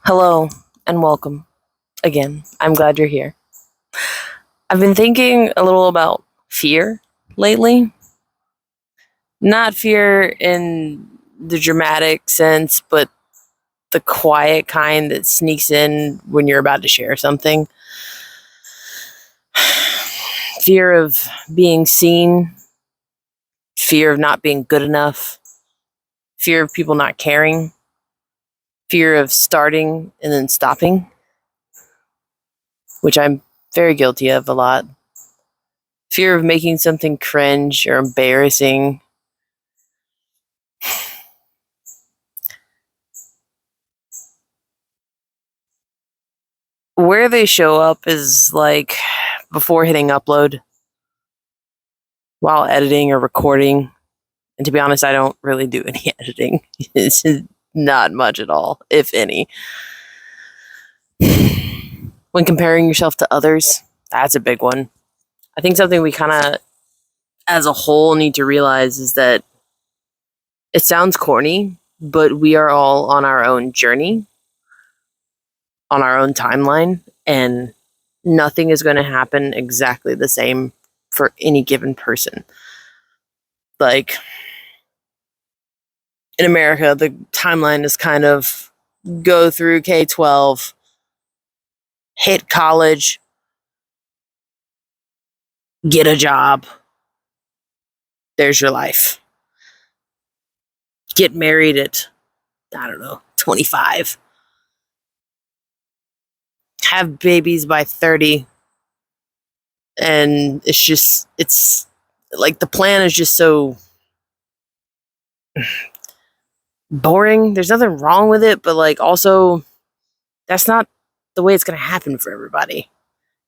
Hello and welcome again. I'm glad you're here. I've been thinking a little about fear lately. Not fear in the dramatic sense, but the quiet kind that sneaks in when you're about to share something. Fear of being seen, fear of not being good enough, fear of people not caring, fear of starting and then stopping, which I'm very guilty of a lot. Fear of making something cringe or embarrassing. Where they show up is like before hitting upload, while editing or recording. And to be honest, I don't really do any editing. It's not much at all, if any. When comparing yourself to others, that's a big one. I think something we kind of, as a whole, need to realize is that it sounds corny, but we are all on our own journey, on our own timeline, and nothing is going to happen exactly the same for any given person. Like, in America, the timeline is kind of go through K 12, hit college, get a job. There's your life. Get married at, I don't know, 25. Have babies by 30. And it's like the plan is just so boring. There's nothing wrong with it, but like also, that's not the way it's going to happen for everybody.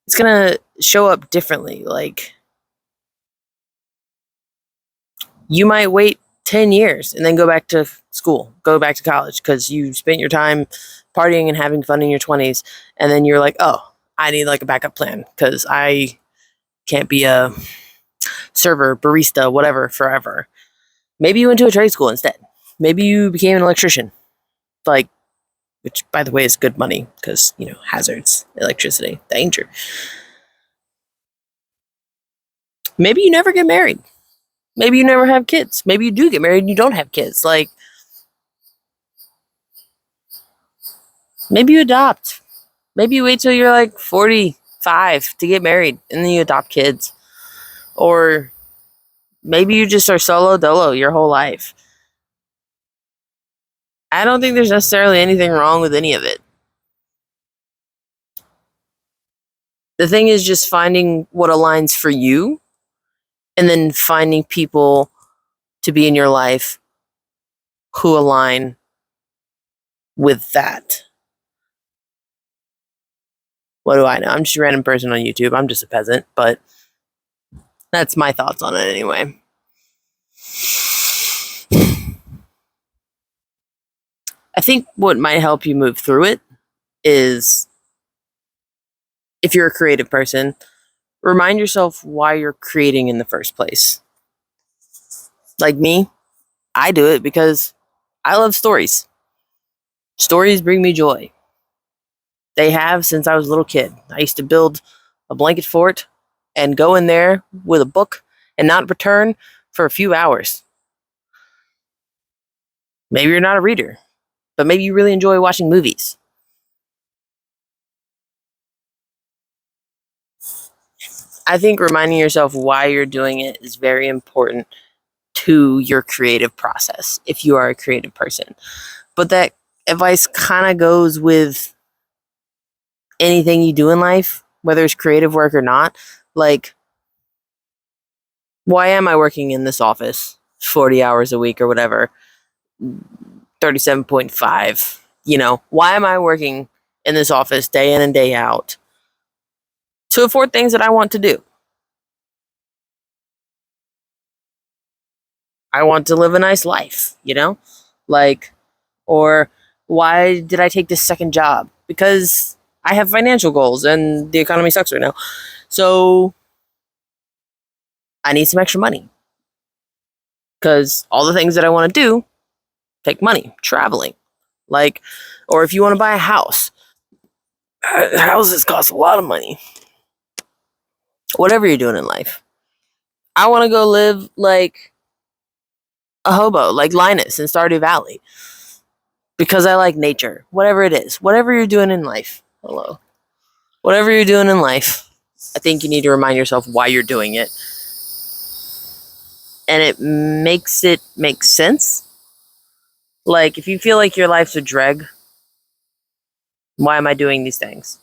It's going to show up differently. Like, you might wait 10 years and then go back to school, go back to college because you spent your time partying and having fun in your 20s. And then you're like, oh, I need like a backup plan because I can't be a server, barista, whatever, forever. Maybe you went to a trade school instead. Maybe you became an electrician, like, which by the way is good money because, hazards, electricity, danger. Maybe you never get married. Maybe you never have kids. Maybe you do get married and you don't have kids. Like, maybe you adopt. Maybe you wait till you're like 45 to get married and then you adopt kids. Or maybe you just are solo dolo your whole life. I don't think there's necessarily anything wrong with any of it. The thing is just finding what aligns for you and then finding people to be in your life who align with that. What do I know? I'm just a random person on YouTube. I'm just a peasant, but that's my thoughts on it anyway. I think what might help you move through it is, if you're a creative person, remind yourself why you're creating in the first place. Like me, I do it because I love stories. Stories bring me joy. They have since I was a little kid. I used to build a blanket fort and go in there with a book and not return for a few hours. Maybe you're not a reader, but maybe you really enjoy watching movies. I think reminding yourself why you're doing it is very important to your creative process if you are a creative person. But that advice kind of goes with anything you do in life, whether it's creative work or not. Like, why am I working in this office 40 hours a week or whatever? 37.5. Why am I working in this office day in and day out? To afford things that I want to do. I want to live a nice life, Like, or why did I take this second job? Because I have financial goals and the economy sucks right now. So I need some extra money. Because all the things that I want to do take money. Traveling, Like, or if you want to buy a house, houses cost a lot of money. Whatever you're doing in life. I want to go live like a hobo, like Linus in Stardew Valley, because I like nature. Whatever it is, whatever you're doing in life. Hello. Whatever you're doing in life, I think you need to remind yourself why you're doing it. And it makes it make sense. Like, if you feel like your life's a dreg, why am I doing these things?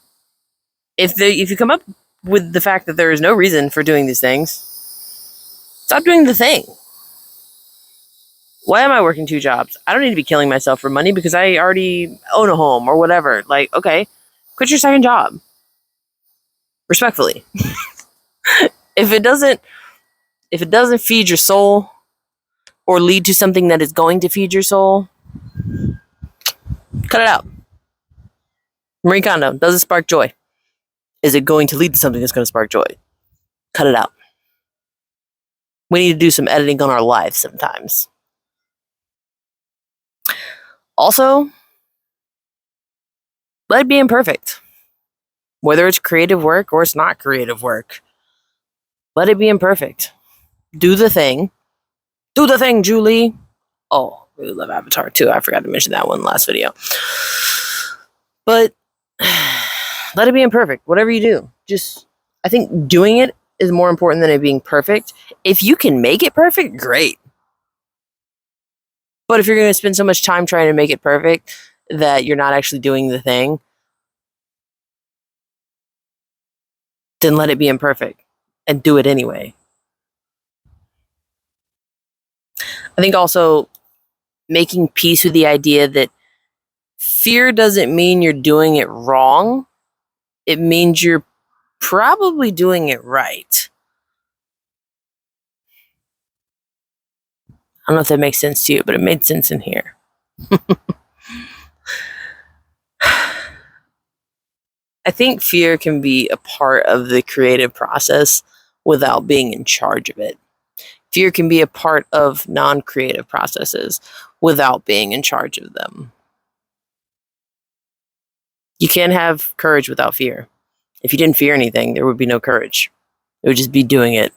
If you come up with the fact that there is no reason for doing these things, stop doing the thing. Why am I working 2 jobs? I don't need to be killing myself for money because I already own a home or whatever. Like, okay, quit your second job. Respectfully. If it doesn't feed your soul or lead to something that is going to feed your soul, cut it out. Marie Kondo, does it spark joy? Is it going to lead to something that's going to spark joy? Cut it out. We need to do some editing on our lives sometimes. Also, let it be imperfect. Whether it's creative work or it's not creative work, let it be imperfect. Do the thing. Do the thing, Julie. Oh, I really love Avatar too. I forgot to mention that one last video. But let it be imperfect. Whatever you do, just, I think doing it is more important than it being perfect. If you can make it perfect, great. But if you're going to spend so much time trying to make it perfect that you're not actually doing the thing, then let it be imperfect and do it anyway. I think also making peace with the idea that fear doesn't mean you're doing it wrong. It means you're probably doing it right. I don't know if that makes sense to you, but it made sense in here. I think fear can be a part of the creative process without being in charge of it. Fear can be a part of non-creative processes without being in charge of them. You can't have courage without fear. If you didn't fear anything, there would be no courage. It would just be doing it.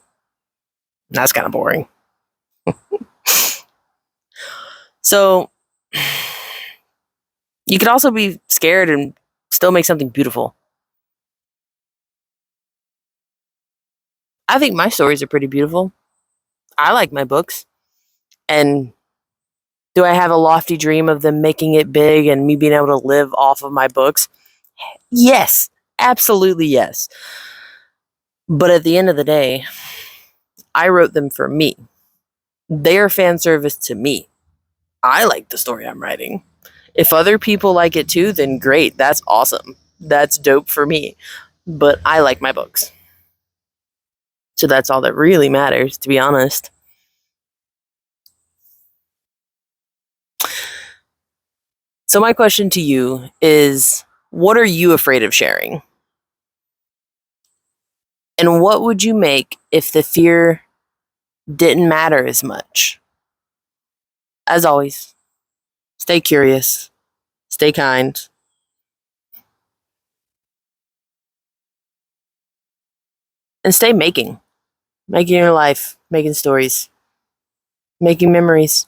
That's kind of boring. So, you could also be scared and still make something beautiful. I think my stories are pretty beautiful. I like my books. And do I have a lofty dream of them making it big and me being able to live off of my books? Yes, absolutely yes. But at the end of the day, I wrote them for me. They are fan service to me. I like the story I'm writing. If other people like it too, then great. That's awesome. That's dope for me. But I like my books. So that's all that really matters, to be honest. So my question to you is, what are you afraid of sharing? And what would you make if the fear didn't matter as much? As always, stay curious, stay kind, and stay making your life, making stories, making memories.